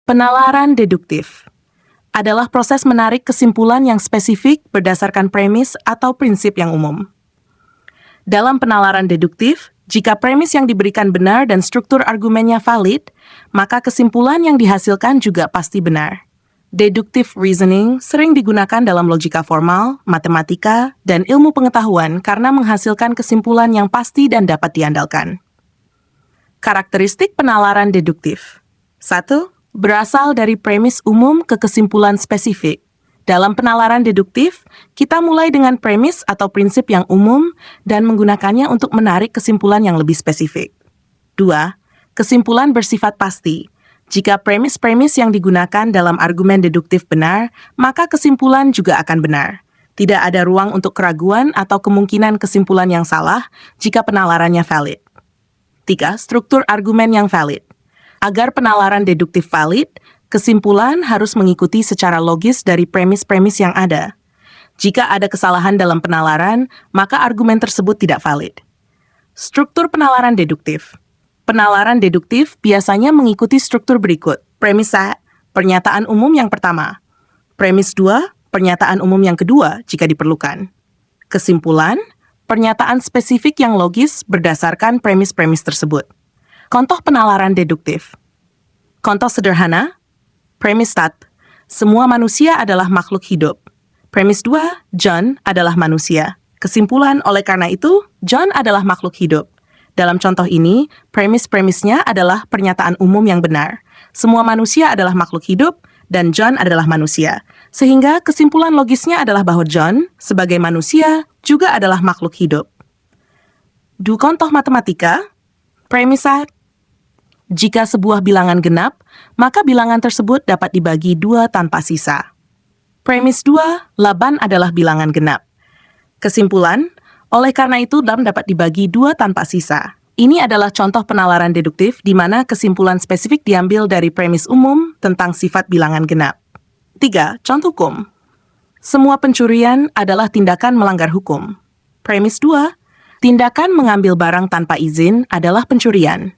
Penalaran deduktif adalah proses menarik kesimpulan yang spesifik berdasarkan premis atau prinsip yang umum. Dalam penalaran deduktif, jika premis yang diberikan benar dan struktur argumennya valid, maka kesimpulan yang dihasilkan juga pasti benar. Deductive reasoning sering digunakan dalam logika formal, matematika, dan ilmu pengetahuan karena menghasilkan kesimpulan yang pasti dan dapat diandalkan. Karakteristik penalaran deduktif. 1. Berasal dari premis umum ke kesimpulan spesifik. Dalam penalaran deduktif, kita mulai dengan premis atau prinsip yang umum dan menggunakannya untuk menarik kesimpulan yang lebih spesifik. 2. Kesimpulan bersifat pasti. Jika premis-premis yang digunakan dalam argumen deduktif benar, maka kesimpulan juga akan benar. Tidak ada ruang untuk keraguan atau kemungkinan kesimpulan yang salah jika penalarannya valid. 3. Struktur argumen yang valid. Agar penalaran deduktif valid, kesimpulan harus mengikuti secara logis dari premis-premis yang ada. Jika ada kesalahan dalam penalaran, maka argumen tersebut tidak valid. Struktur penalaran deduktif. Penalaran deduktif biasanya mengikuti struktur berikut. Premis 1, pernyataan umum yang pertama. Premis 2, pernyataan umum yang kedua jika diperlukan. Kesimpulan, pernyataan spesifik yang logis berdasarkan premis-premis tersebut. Contoh penalaran deduktif. Contoh sederhana, premis 1, semua manusia adalah makhluk hidup. Premis 2, John adalah manusia. Kesimpulan, oleh karena itu, John adalah makhluk hidup. Dalam contoh ini, premis-premisnya adalah pernyataan umum yang benar. Semua manusia adalah makhluk hidup, dan John adalah manusia. Sehingga kesimpulan logisnya adalah bahwa John, sebagai manusia, juga adalah makhluk hidup. Du contoh matematika, premis 1, jika sebuah bilangan genap, maka bilangan tersebut dapat dibagi 2 tanpa sisa. Premis 2, 8 adalah bilangan genap. Kesimpulan, oleh karena itu 8 dapat dibagi 2 tanpa sisa. Ini adalah contoh penalaran deduktif di mana kesimpulan spesifik diambil dari premis umum tentang sifat bilangan genap. 3. Contoh hukum. Semua pencurian adalah tindakan melanggar hukum. Premis 2, tindakan mengambil barang tanpa izin adalah pencurian.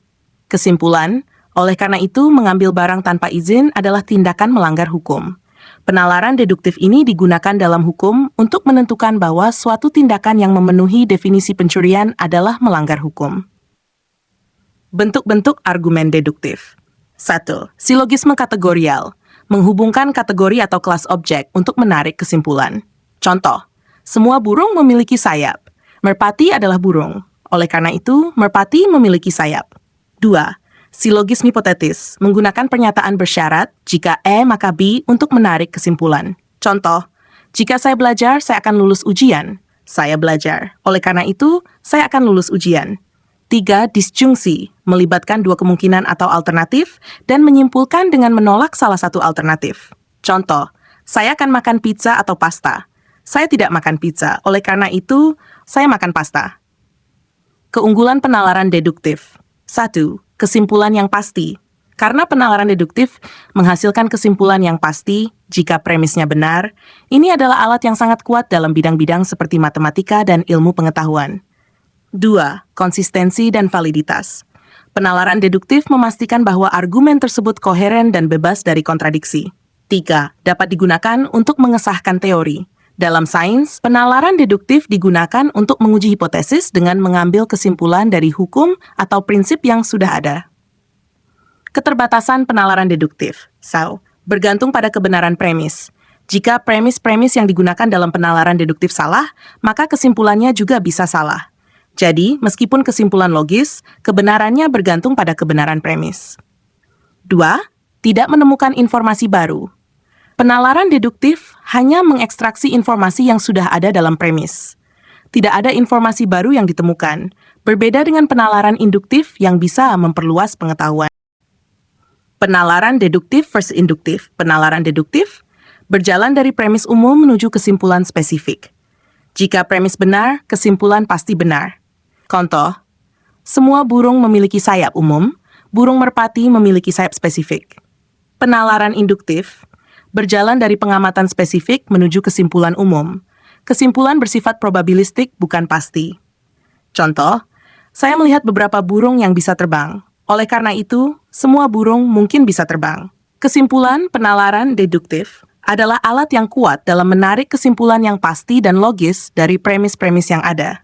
Kesimpulan, oleh karena itu mengambil barang tanpa izin adalah tindakan melanggar hukum. Penalaran deduktif ini digunakan dalam hukum untuk menentukan bahwa suatu tindakan yang memenuhi definisi pencurian adalah melanggar hukum. Bentuk-bentuk argumen deduktif. 1. Silogisme kategorial, menghubungkan kategori atau kelas objek untuk menarik kesimpulan. Contoh, semua burung memiliki sayap. Merpati adalah burung. Oleh karena itu, merpati memiliki sayap. 2. Silogisme hipotetis, menggunakan pernyataan bersyarat, jika E maka B untuk menarik kesimpulan. Contoh, jika saya belajar, saya akan lulus ujian. Saya belajar. Oleh karena itu, saya akan lulus ujian. 3. Disjungsi, melibatkan 2 kemungkinan atau alternatif dan menyimpulkan dengan menolak salah satu alternatif. Contoh, saya akan makan pizza atau pasta. Saya tidak makan pizza, oleh karena itu, saya makan pasta. Keunggulan penalaran deduktif. 1. Kesimpulan yang pasti. Karena penalaran deduktif menghasilkan kesimpulan yang pasti jika premisnya benar, ini adalah alat yang sangat kuat dalam bidang-bidang seperti matematika dan ilmu pengetahuan. 2. Konsistensi dan validitas. Penalaran deduktif memastikan bahwa argumen tersebut koheren dan bebas dari kontradiksi. 3. Dapat digunakan untuk mengesahkan teori. Dalam sains, penalaran deduktif digunakan untuk menguji hipotesis dengan mengambil kesimpulan dari hukum atau prinsip yang sudah ada. Keterbatasan penalaran deduktif. Bergantung pada kebenaran premis. Jika premis-premis yang digunakan dalam penalaran deduktif salah, maka kesimpulannya juga bisa salah. Jadi, meskipun kesimpulan logis, kebenarannya bergantung pada kebenaran premis. 2. Tidak menemukan informasi baru. Penalaran deduktif hanya mengekstraksi informasi yang sudah ada dalam premis. Tidak ada informasi baru yang ditemukan, berbeda dengan penalaran induktif yang bisa memperluas pengetahuan. Penalaran deduktif versus induktif. Penalaran deduktif berjalan dari premis umum menuju kesimpulan spesifik. Jika premis benar, kesimpulan pasti benar. Contoh, semua burung memiliki sayap umum, burung merpati memiliki sayap spesifik. Penalaran induktif berjalan dari pengamatan spesifik menuju kesimpulan umum. Kesimpulan bersifat probabilistik, bukan pasti. Contoh, saya melihat beberapa burung yang bisa terbang. Oleh karena itu, semua burung mungkin bisa terbang. Kesimpulan penalaran deduktif adalah alat yang kuat dalam menarik kesimpulan yang pasti dan logis dari premis-premis yang ada.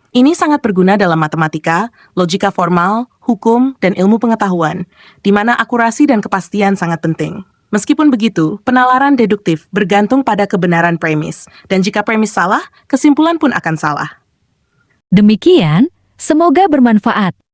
Ini sangat berguna dalam matematika, logika formal, hukum, dan ilmu pengetahuan, di mana akurasi dan kepastian sangat penting. Meskipun begitu, penalaran deduktif bergantung pada kebenaran premis, dan jika premis salah, kesimpulan pun akan salah. Demikian, semoga bermanfaat.